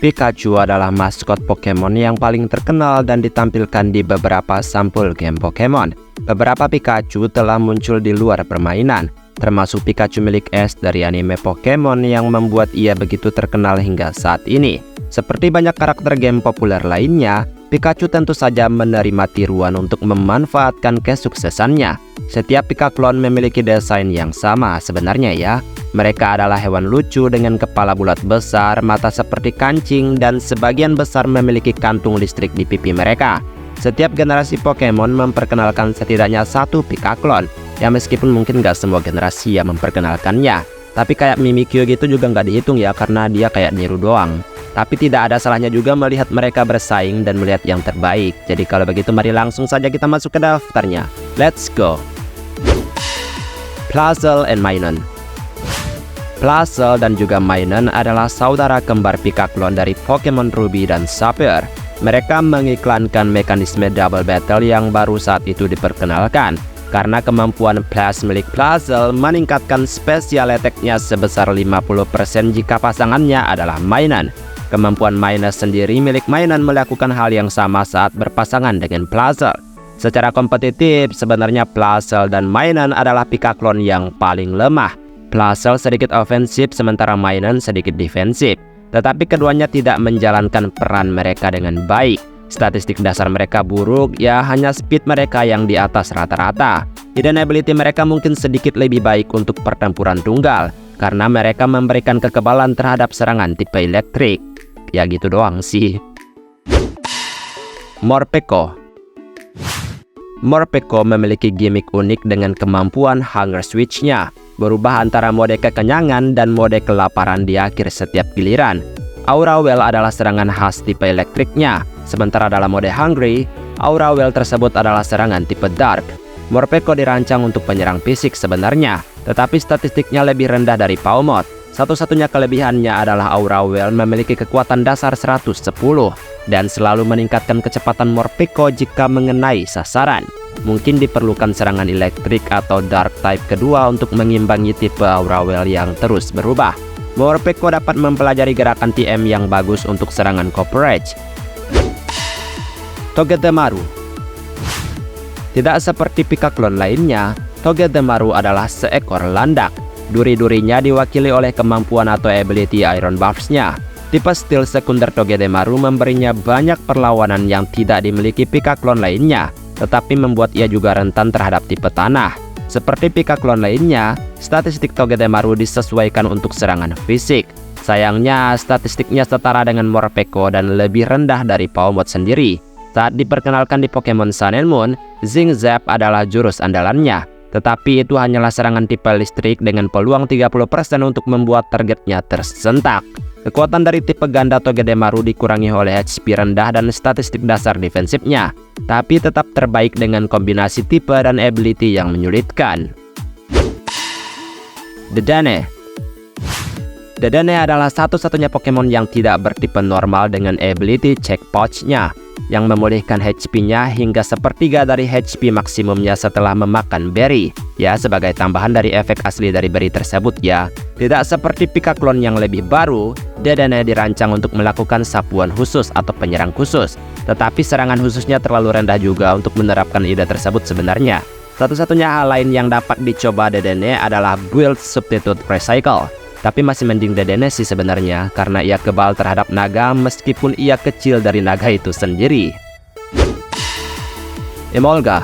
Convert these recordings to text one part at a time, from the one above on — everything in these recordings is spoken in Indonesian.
Pikachu adalah maskot Pokemon yang paling terkenal dan ditampilkan di beberapa sampul game Pokemon. Beberapa Pikachu telah muncul di luar permainan, termasuk Pikachu milik Ash dari anime Pokemon yang membuat ia begitu terkenal hingga saat ini. Seperti banyak karakter game populer lainnya, Pikachu tentu saja menerima tiruan untuk memanfaatkan kesuksesannya. Setiap Pikaklon memiliki desain yang sama sebenarnya ya. Mereka adalah hewan lucu dengan kepala bulat besar, mata seperti kancing, dan sebagian besar memiliki kantung listrik di pipi mereka. Setiap generasi Pokemon memperkenalkan setidaknya satu Pikaklon, ya meskipun mungkin nggak semua generasi yang memperkenalkannya. Tapi kayak Mimikyu gitu juga nggak dihitung ya, karena dia kayak niru doang. Tapi tidak ada salahnya juga melihat mereka bersaing dan melihat yang terbaik. Jadi kalau begitu mari langsung saja kita masuk ke daftarnya. Let's go! Plusle and Minun. Plusle dan juga Minun adalah saudara kembar Pikaklon dari Pokemon Ruby dan Sapphire. Mereka mengiklankan mekanisme double battle yang baru saat itu diperkenalkan, karena kemampuan Plus milik Plusle meningkatkan spesial attack-nya sebesar 50% jika pasangannya adalah Minun. Kemampuan Minun sendiri milik Minun melakukan hal yang sama saat berpasangan dengan Plusle. Secara kompetitif, sebenarnya Plusle dan Minun adalah Pikaklon yang paling lemah. Plusle sedikit ofensif sementara Minun sedikit defensif. Tetapi keduanya tidak menjalankan peran mereka dengan baik. Statistik dasar mereka buruk, ya hanya speed mereka yang di atas rata-rata. Hidden ability mereka mungkin sedikit lebih baik untuk pertempuran tunggal, karena mereka memberikan kekebalan terhadap serangan tipe elektrik. Ya gitu doang sih. Morpeko. Morpeko memiliki gimmick unik dengan kemampuan Hunger Switch-nya, berubah antara mode kekenyangan dan mode kelaparan di akhir setiap giliran. Aura Well adalah serangan khas tipe elektriknya, sementara dalam mode Hungry, Aura Well tersebut adalah serangan tipe Dark. Morpeko dirancang untuk penyerang fisik sebenarnya, tetapi statistiknya lebih rendah dari Pawmot. Satu-satunya kelebihannya adalah Aura Well memiliki kekuatan dasar 110 dan selalu meningkatkan kecepatan Morpeko jika mengenai sasaran. Mungkin diperlukan serangan elektrik atau Dark type kedua untuk mengimbangi tipe Aura Well yang terus berubah. Morpeko dapat mempelajari gerakan TM yang bagus untuk serangan coverage. Togedemaru. Tidak seperti Pikaklon lainnya, Togedemaru adalah seekor landak. Duri-durinya diwakili oleh kemampuan atau ability Iron Buffs-nya. Tipe Steel sekunder Togedemaru memberinya banyak perlawanan yang tidak dimiliki Pikaklon lainnya, tetapi membuat ia juga rentan terhadap tipe tanah. Seperti Pikaklon lainnya, statistik Togedemaru disesuaikan untuk serangan fisik. Sayangnya, statistiknya setara dengan Morpeko dan lebih rendah dari Pawmot sendiri. Saat diperkenalkan di Pokemon Sun and Moon, Zing Zap adalah jurus andalannya. Tetapi itu hanyalah serangan tipe listrik dengan peluang 30% untuk membuat targetnya tersentak. Kekuatan dari tipe ganda Togedemaru dikurangi oleh HP rendah dan statistik dasar defensifnya, tapi tetap terbaik dengan kombinasi tipe dan ability yang menyulitkan. Dedenne. Dedenne adalah satu-satunya Pokemon yang tidak bertipe normal dengan ability Check Pouch-nya, yang memulihkan HP-nya hingga sepertiga dari HP maksimumnya setelah memakan berry. Ya, sebagai tambahan dari efek asli dari berry tersebut ya. Tidak seperti Pikaklon yang lebih baru, Dedenne dirancang untuk melakukan sapuan khusus atau penyerang khusus. Tetapi serangan khususnya terlalu rendah juga untuk menerapkan ide tersebut sebenarnya. Satu-satunya hal lain yang dapat dicoba Dedenne adalah Build Substitute Recycle. Tapi masih mending Dedenne sih sebenarnya, karena ia kebal terhadap naga meskipun ia kecil dari naga itu sendiri. Emolga.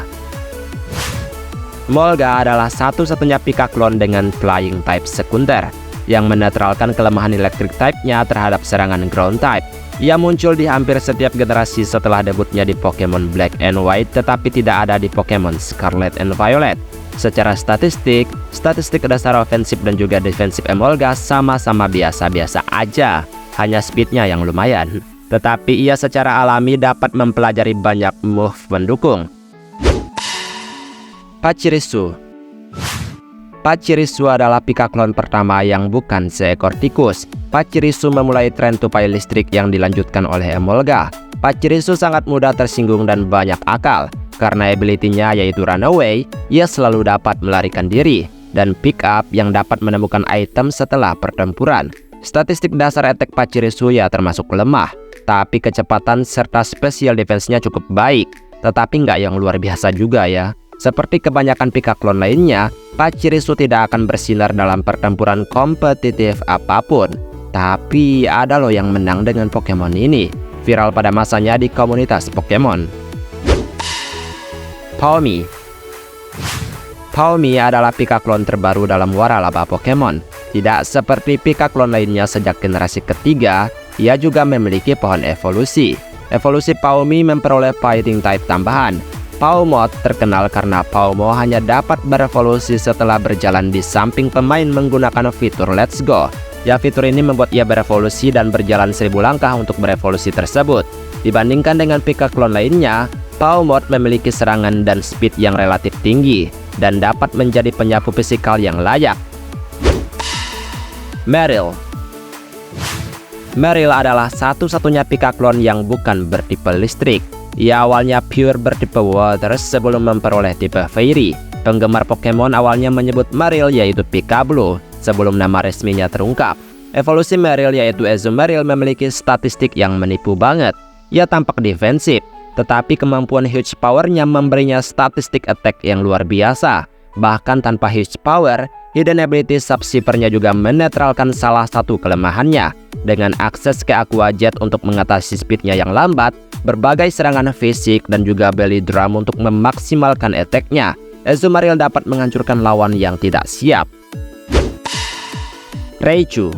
Emolga adalah satu-satunya Pikaklon dengan Flying type sekunder, yang menetralkan kelemahan elektrik type-nya terhadap serangan Ground type. Ia muncul di hampir setiap generasi setelah debutnya di Pokemon Black and White, tetapi tidak ada di Pokemon Scarlet and Violet. Secara statistik dasar ofensif dan juga defensif Emolga sama-sama biasa-biasa aja, hanya speednya yang lumayan. Tetapi ia secara alami dapat mempelajari banyak move pendukung. Pachirisu. Pachirisu adalah Pikaklon pertama yang bukan seekor tikus. Pachirisu memulai tren tupai listrik yang dilanjutkan oleh Emolga. Pachirisu sangat mudah tersinggung dan banyak akal. Karena ability-nya yaitu Runaway, ia selalu dapat melarikan diri, dan Pick Up yang dapat menemukan item setelah pertempuran. Statistik dasar attack Pachirisu ya termasuk lemah, tapi kecepatan serta special defense-nya cukup baik, tetapi nggak yang luar biasa juga ya. Seperti kebanyakan Pikaklon lainnya, Pachirisu tidak akan bersinar dalam pertempuran kompetitif apapun. Tapi ada loh yang menang dengan Pokemon ini, viral pada masanya di komunitas Pokemon. Pawmi. Pawmi adalah Pikaklon terbaru dalam waralaba Pokemon. Tidak seperti Pikaklon lainnya sejak generasi ketiga, ia juga memiliki pohon evolusi. Evolusi Pawmi memperoleh fighting type tambahan. Pawmot terkenal karena Pawmo hanya dapat berevolusi setelah berjalan di samping pemain menggunakan fitur Let's Go. Ya, fitur ini membuat ia berevolusi dan berjalan 1000 langkah untuk berevolusi tersebut. Dibandingkan dengan Pikaklon lainnya, Pawmot memiliki serangan dan speed yang relatif tinggi dan dapat menjadi penyapu fisikal yang layak. Marill. Marill adalah satu-satunya Pikaklon yang bukan bertipe listrik. Ia awalnya pure bertipe water sebelum memperoleh tipe fairy. Penggemar Pokemon awalnya menyebut Marill yaitu Pikablue sebelum nama resminya terungkap. Evolusi Marill yaitu Azumarill memiliki statistik yang menipu banget. Ia tampak defensif, tetapi kemampuan huge power-nya memberinya statistik attack yang luar biasa. Bahkan tanpa huge power, hidden ability Subsipper-nya juga menetralkan salah satu kelemahannya. Dengan akses ke Aqua Jet untuk mengatasi speed-nya yang lambat, berbagai serangan fisik dan juga belly drum untuk memaksimalkan attack-nya, Azumarill dapat menghancurkan lawan yang tidak siap. Raichu.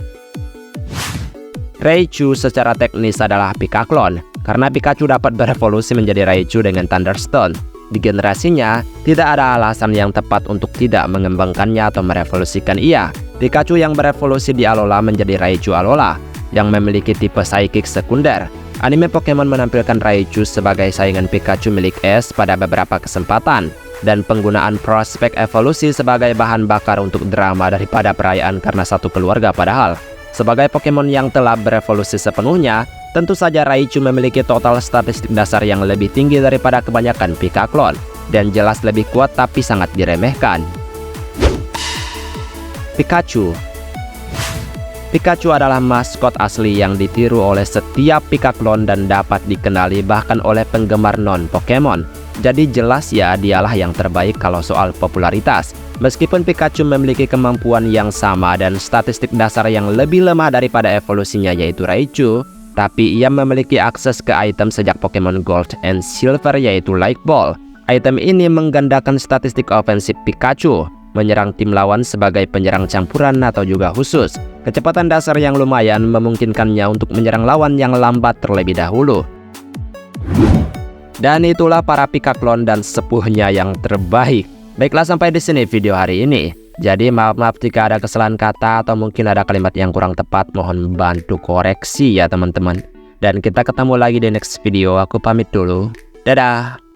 Raichu secara teknis adalah Pikaklon, karena Pikachu dapat berevolusi menjadi Raichu dengan Thunderstone. Di generasinya, tidak ada alasan yang tepat untuk tidak mengembangkannya atau merevolusikan ia. Pikachu yang berevolusi di Alola menjadi Raichu Alola, yang memiliki tipe Psychic sekunder. Anime Pokemon menampilkan Raichu sebagai saingan Pikachu milik Ash pada beberapa kesempatan, dan penggunaan prospek evolusi sebagai bahan bakar untuk drama daripada perayaan karena satu keluarga padahal. Sebagai Pokemon yang telah berevolusi sepenuhnya, tentu saja Raichu memiliki total statistik dasar yang lebih tinggi daripada kebanyakan Pikaklon, dan jelas lebih kuat tapi sangat diremehkan. Pikachu. Pikachu adalah maskot asli yang ditiru oleh setiap Pikaklon dan dapat dikenali bahkan oleh penggemar non-Pokemon. Jadi jelas ya dialah yang terbaik kalau soal popularitas. Meskipun Pikachu memiliki kemampuan yang sama dan statistik dasar yang lebih lemah daripada evolusinya yaitu Raichu, tapi ia memiliki akses ke item sejak Pokemon Gold and Silver yaitu Light Ball. Item ini menggandakan statistik ofensif Pikachu, menyerang tim lawan sebagai penyerang campuran atau juga khusus. Kecepatan dasar yang lumayan memungkinkannya untuk menyerang lawan yang lambat terlebih dahulu. Dan itulah para Pikaklon dan sepuhnya yang terbaik. Baiklah, sampai di sini video hari ini. Jadi maaf jika ada kesalahan kata atau mungkin ada kalimat yang kurang tepat, mohon bantu koreksi ya teman-teman. Dan kita ketemu lagi di next video. Aku pamit dulu. Dadah.